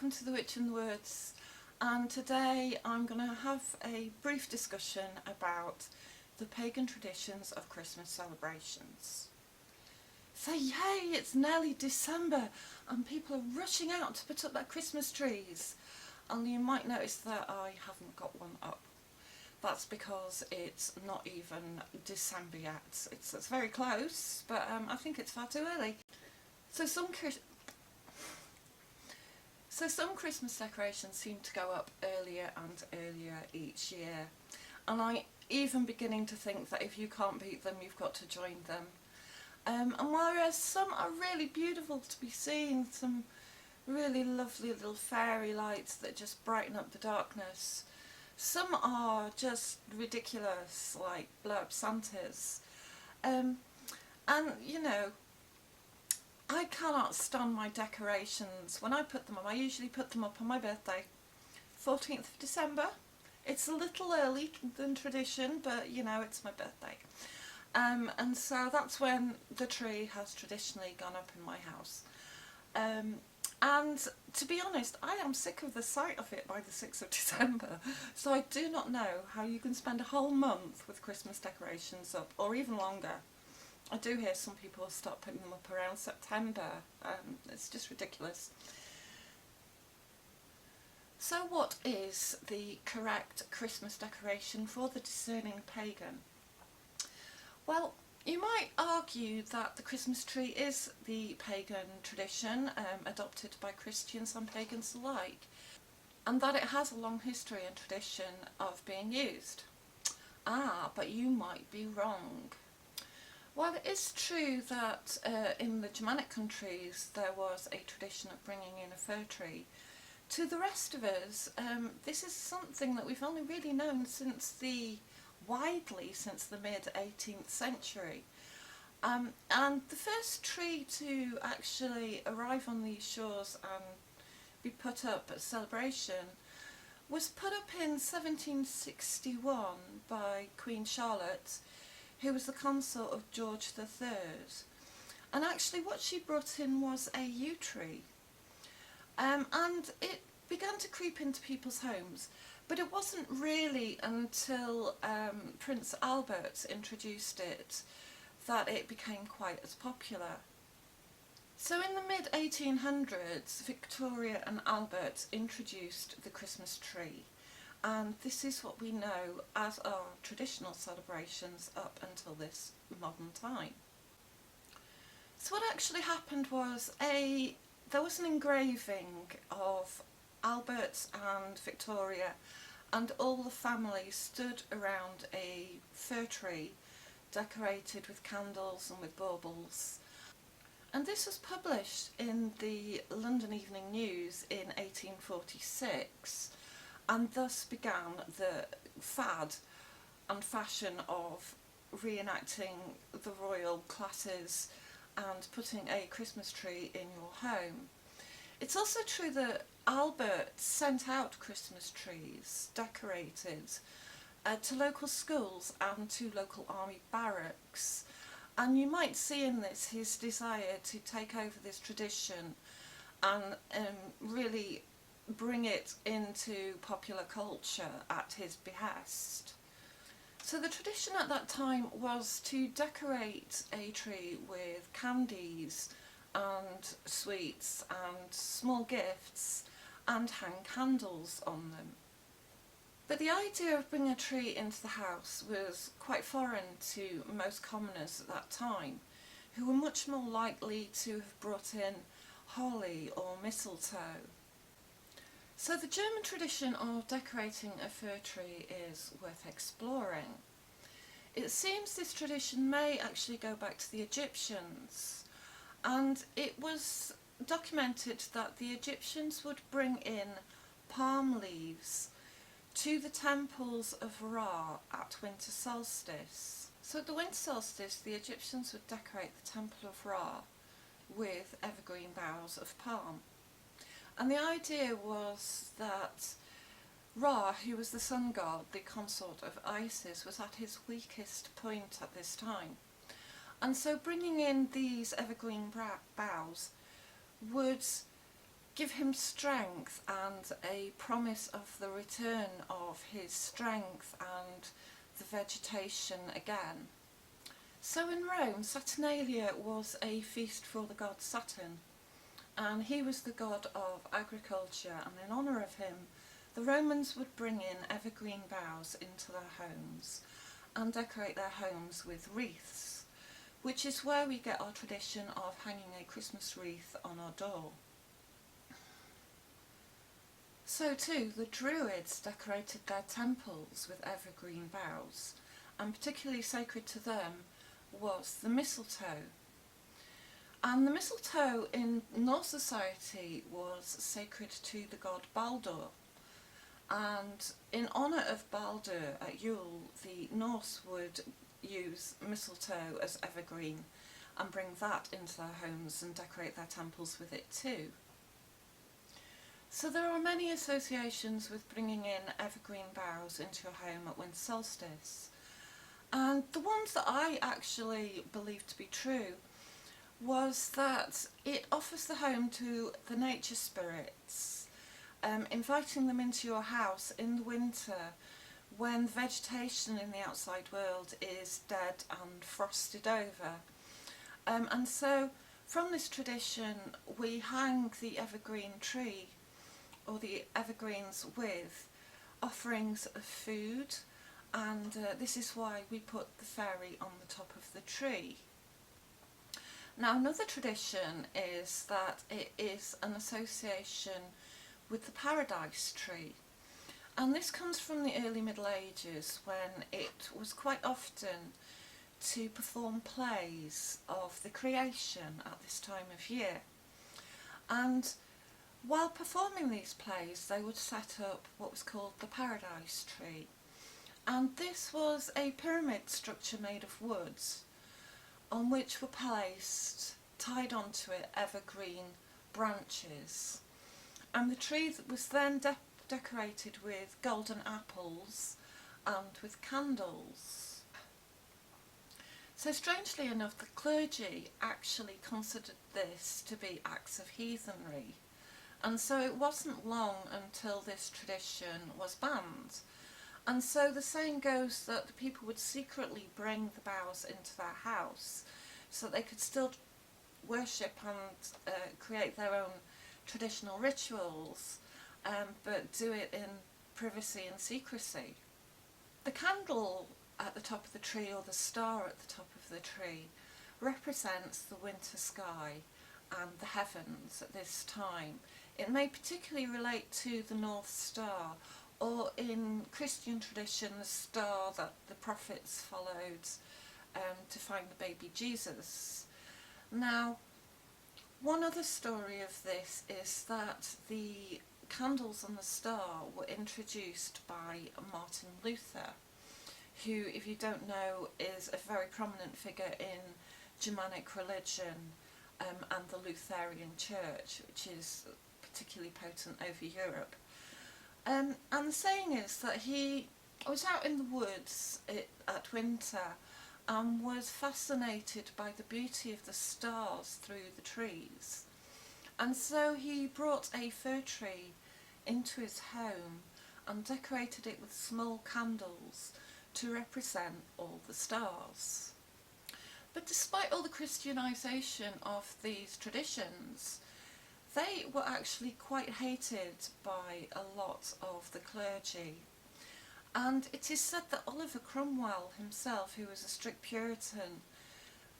welcome to the Witch in the Woods, and today I'm going to have a brief discussion about the pagan traditions of Christmas celebrations. So yay, it's nearly December and people are rushing out to put up their Christmas trees, and you might notice that I haven't got one up. That's because it's not even December yet. It's very close, but I think it's far too early. So some Christmas decorations seem to go up earlier and earlier each year, and I'm even beginning to think that if you can't beat them, you've got to join them. And whereas some are really beautiful to be seen, some really lovely little fairy lights that just brighten up the darkness, some are just ridiculous, like blow-up Santas. And you know, I cannot stand my decorations. When I put them up, I usually put them up on my birthday, 14th of December. It's a little early than tradition, but you know, it's my birthday. And so that's when the tree has traditionally gone up in my house. And to be honest, I am sick of the sight of it by the 6th of December. So I do not know how you can spend a whole month with Christmas decorations up, or even longer. I do hear some people start putting them up around September. It's just ridiculous. So what is the correct Christmas decoration for the discerning pagan? Well, you might argue that the Christmas tree is the pagan tradition adopted by Christians and pagans alike, and that it has a long history and tradition of being used. But you might be wrong. While it is true that in the Germanic countries there was a tradition of bringing in a fir tree, to the rest of us this is something that we've only really known widely since the mid-18th century. And the first tree to actually arrive on these shores and be put up at celebration was put up in 1761 by Queen Charlotte, who was the consort of George III. And actually what she brought in was a yew tree. And it began to creep into people's homes, but it wasn't really until Prince Albert introduced it that it became quite as popular. So in the mid-1800s, Victoria and Albert introduced the Christmas tree, and this is what we know as our traditional celebrations up until this modern time. So what actually happened was there was an engraving of Albert and Victoria and all the family stood around a fir tree decorated with candles and with baubles. And this was published in the London Evening News in 1846, and thus began the fad and fashion of reenacting the royal classes and putting a Christmas tree in your home. It's also true that Albert sent out Christmas trees decorated to local schools and to local army barracks, and you might see in this his desire to take over this tradition and really bring it into popular culture at his behest. So the tradition at that time was to decorate a tree with candies and sweets and small gifts and hang candles on them. But the idea of bringing a tree into the house was quite foreign to most commoners at that time, who were much more likely to have brought in holly or mistletoe. So the German tradition of decorating a fir tree is worth exploring. It seems this tradition may actually go back to the Egyptians, and it was documented that the Egyptians would bring in palm leaves to the temples of Ra at winter solstice. So at the winter solstice, the Egyptians would decorate the temple of Ra with evergreen boughs of palm. And the idea was that Ra, who was the sun god, the consort of Isis, was at his weakest point at this time. And so bringing in these evergreen boughs would give him strength and a promise of the return of his strength and the vegetation again. So in Rome, Saturnalia was a feast for the god Saturn, and he was the god of agriculture, and in honour of him the Romans would bring in evergreen boughs into their homes and decorate their homes with wreaths, which is where we get our tradition of hanging a Christmas wreath on our door. So too, the Druids decorated their temples with evergreen boughs, and particularly sacred to them was the mistletoe. And the mistletoe in Norse society was sacred to the god Baldur, and in honour of Baldur at Yule, the Norse would use mistletoe as evergreen and bring that into their homes and decorate their temples with it too. So there are many associations with bringing in evergreen boughs into your home at winter solstice, and the ones that I actually believe to be true was that it offers the home to the nature spirits, inviting them into your house in the winter when vegetation in the outside world is dead and frosted over. And so from this tradition we hang the evergreen tree, or the evergreens, with offerings of food, and this is why we put the fairy on the top of the tree. Now, another tradition is that it is an association with the paradise tree, and this comes from the early Middle Ages, when it was quite often to perform plays of the creation at this time of year. And while performing these plays, they would set up what was called the paradise tree, and this was a pyramid structure made of woods on which were placed, tied onto it, evergreen branches, and the tree was then decorated with golden apples and with candles. So strangely enough, the clergy actually considered this to be acts of heathenry, and so it wasn't long until this tradition was banned. And so the saying goes that the people would secretly bring the boughs into their house so that they could still worship and create their own traditional rituals, but do it in privacy and secrecy. The candle at the top of the tree, or the star at the top of the tree, represents the winter sky and the heavens at this time. It may particularly relate to the North Star, or in Christian tradition the star that the prophets followed to find the baby Jesus. Now, one other story of this is that the candles on the star were introduced by Martin Luther, who, if you don't know, is a very prominent figure in Germanic religion and the Lutheran Church, which is particularly potent over Europe. And the saying is that he was out in the woods at winter and was fascinated by the beauty of the stars through the trees. And so he brought a fir tree into his home and decorated it with small candles to represent all the stars. But despite all the Christianisation of these traditions, they were actually quite hated by a lot of the clergy. And it is said that Oliver Cromwell himself, who was a strict Puritan,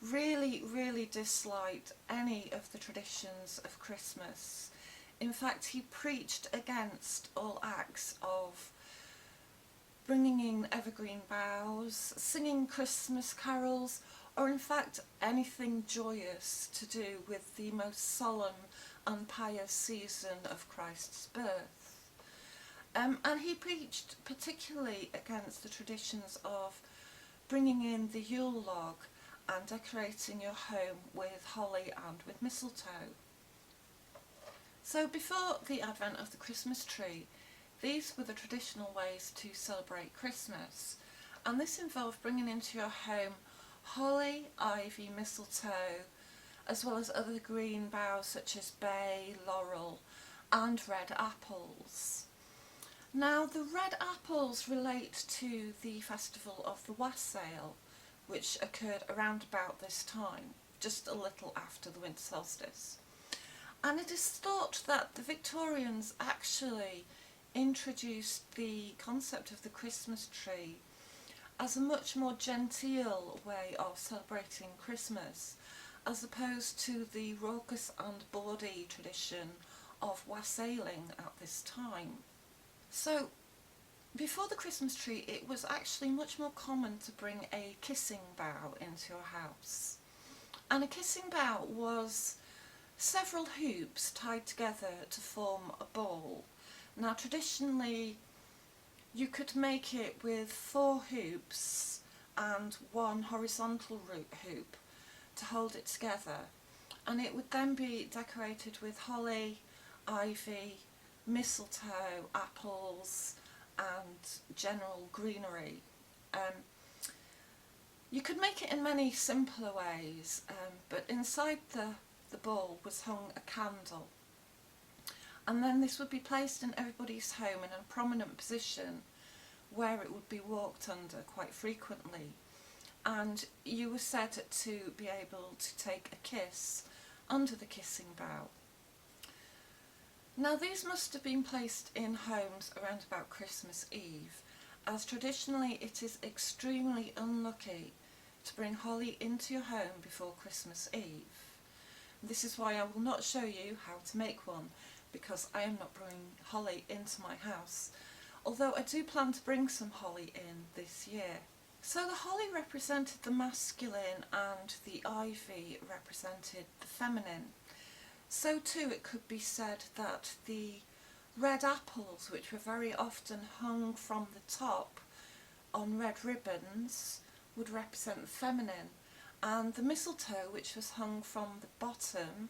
really disliked any of the traditions of Christmas. In fact, he preached against all acts of bringing in evergreen boughs, singing Christmas carols, or in fact anything joyous to do with the most solemn and pious season of Christ's birth. And he preached particularly against the traditions of bringing in the Yule log and decorating your home with holly and with mistletoe. So before the advent of the Christmas tree, these were the traditional ways to celebrate Christmas, and this involved bringing into your home holly, ivy, mistletoe, as well as other green boughs such as bay, laurel and red apples. Now the red apples relate to the festival of the wassail, which occurred around about this time, just a little after the winter solstice. And it is thought that the Victorians actually introduced the concept of the Christmas tree as a much more genteel way of celebrating Christmas, as opposed to the raucous and bawdy tradition of wassailing at this time. So, before the Christmas tree, it was actually much more common to bring a kissing bough into your house. And a kissing bough was several hoops tied together to form a ball. Now traditionally you could make it with 4 hoops and 1 horizontal hoop to hold it together, and it would then be decorated with holly, ivy, mistletoe, apples and general greenery. You could make it in many simpler ways, but inside the ball was hung a candle, and then this would be placed in everybody's home in a prominent position where it would be walked under quite frequently, and you were said to be able to take a kiss under the kissing bough. Now these must have been placed in homes around about Christmas Eve, as traditionally it is extremely unlucky to bring holly into your home before Christmas Eve. This is why I will not show you how to make one, because I am not bringing holly into my house, although I do plan to bring some holly in this year. So the holly represented the masculine and the ivy represented the feminine. So too it could be said that the red apples, which were very often hung from the top on red ribbons, would represent the feminine, and the mistletoe, which was hung from the bottom,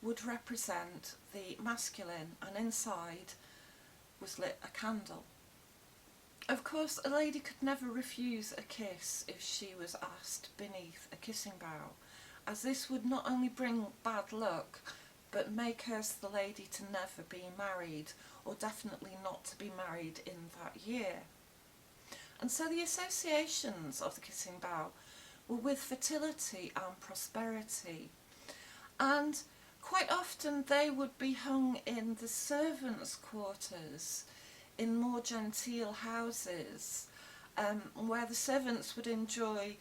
would represent the masculine, and inside was lit a candle. Of course, a lady could never refuse a kiss if she was asked beneath a kissing bough, as this would not only bring bad luck, but make her the lady to never be married, or definitely not to be married in that year. And so the associations of the kissing bough were with fertility and prosperity, and quite often they would be hung in the servants' quarters in more genteel houses, where the servants would enjoy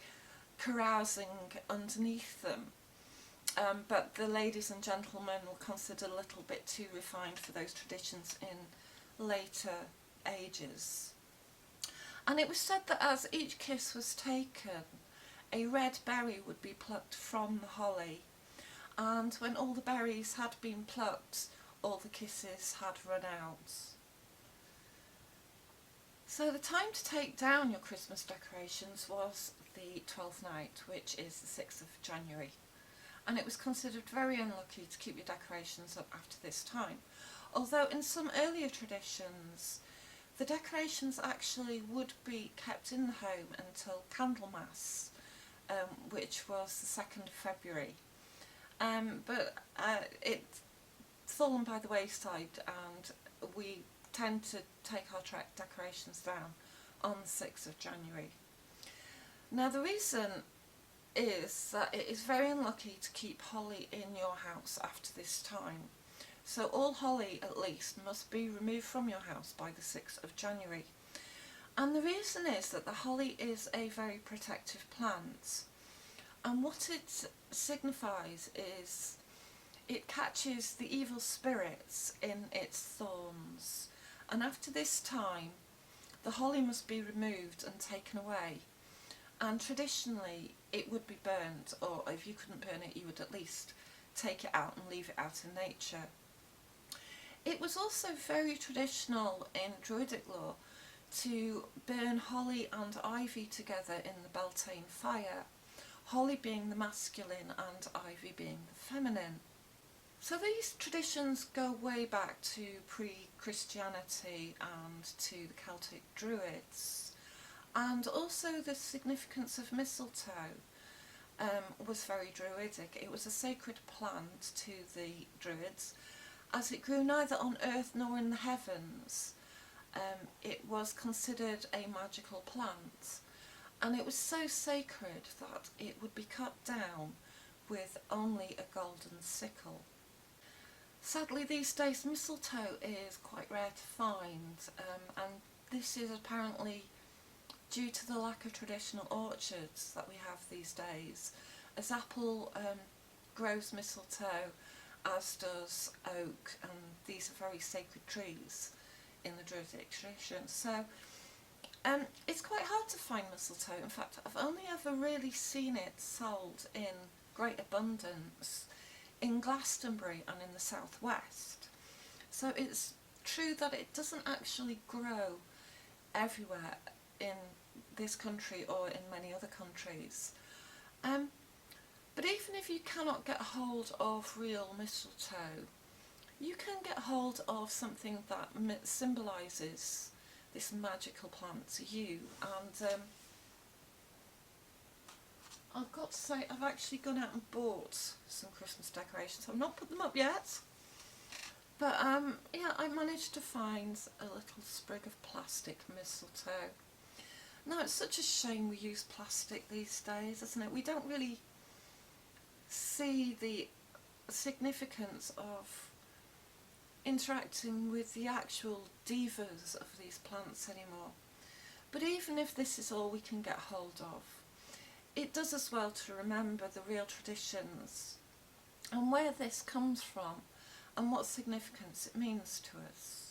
carousing underneath them, but the ladies and gentlemen were considered a little bit too refined for those traditions in later ages. And it was said that as each kiss was taken, a red berry would be plucked from the holly, and when all the berries had been plucked, all the kisses had run out. So the time to take down your Christmas decorations was the 12th night, which is the 6th of January. And it was considered very unlucky to keep your decorations up after this time. Although in some earlier traditions, the decorations actually would be kept in the home until Candlemas, which was the 2nd of February. But it's fallen by the wayside, and we tend to take our decorations down on the 6th of January. Now the reason is that it is very unlucky to keep holly in your house after this time. So all holly, at least, must be removed from your house by the 6th of January. And the reason is that the holly is a very protective plant, and what it signifies is it catches the evil spirits in its thorns, and after this time the holly must be removed and taken away, and traditionally it would be burnt, or if you couldn't burn it, you would at least take it out and leave it out in nature. It was also very traditional in Druidic law to burn holly and ivy together in the Beltane fire, holly being the masculine and ivy being the feminine. So these traditions go way back to pre-Christianity and to the Celtic Druids, and also the significance of mistletoe. was very druidic. It was a sacred plant to the Druids, as it grew neither on earth nor in the heavens. It was considered a magical plant, and it was so sacred that it would be cut down with only a golden sickle. Sadly, these days mistletoe is quite rare to find, and this is apparently due to the lack of traditional orchards that we have these days, as apple grows mistletoe, as does oak, and these are very sacred trees in the Druidic tradition. So it's quite hard to find mistletoe. In fact, I've only ever really seen it sold in great abundance in Glastonbury and in the southwest. So it's true that it doesn't actually grow everywhere in this country or in many other countries. But even if you cannot get hold of real mistletoe, you can get hold of something that symbolises this magical plant to you. And I've got to say, I've actually gone out and bought some Christmas decorations. I've not put them up yet, but yeah, I managed to find a little sprig of plastic mistletoe. Now, it's such a shame we use plastic these days, isn't it? We don't really see the significance of interacting with the actual divas of these plants anymore. But even if this is all we can get hold of, it does us well to remember the real traditions and where this comes from and what significance it means to us.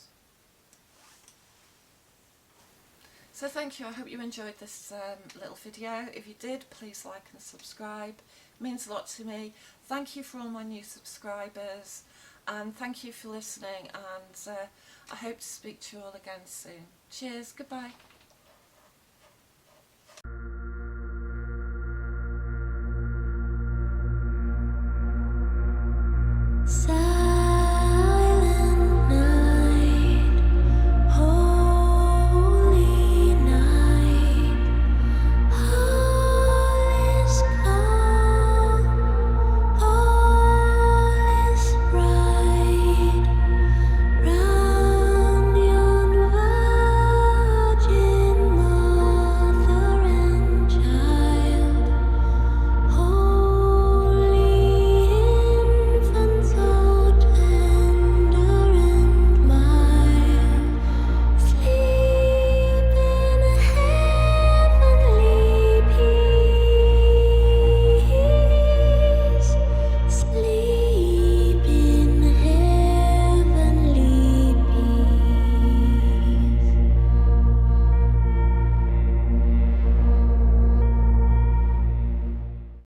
So thank you, I hope you enjoyed this little video. If you did, please like and subscribe. It means a lot to me. Thank you for all my new subscribers, and thank you for listening, and I hope to speak to you all again soon. Cheers, goodbye. So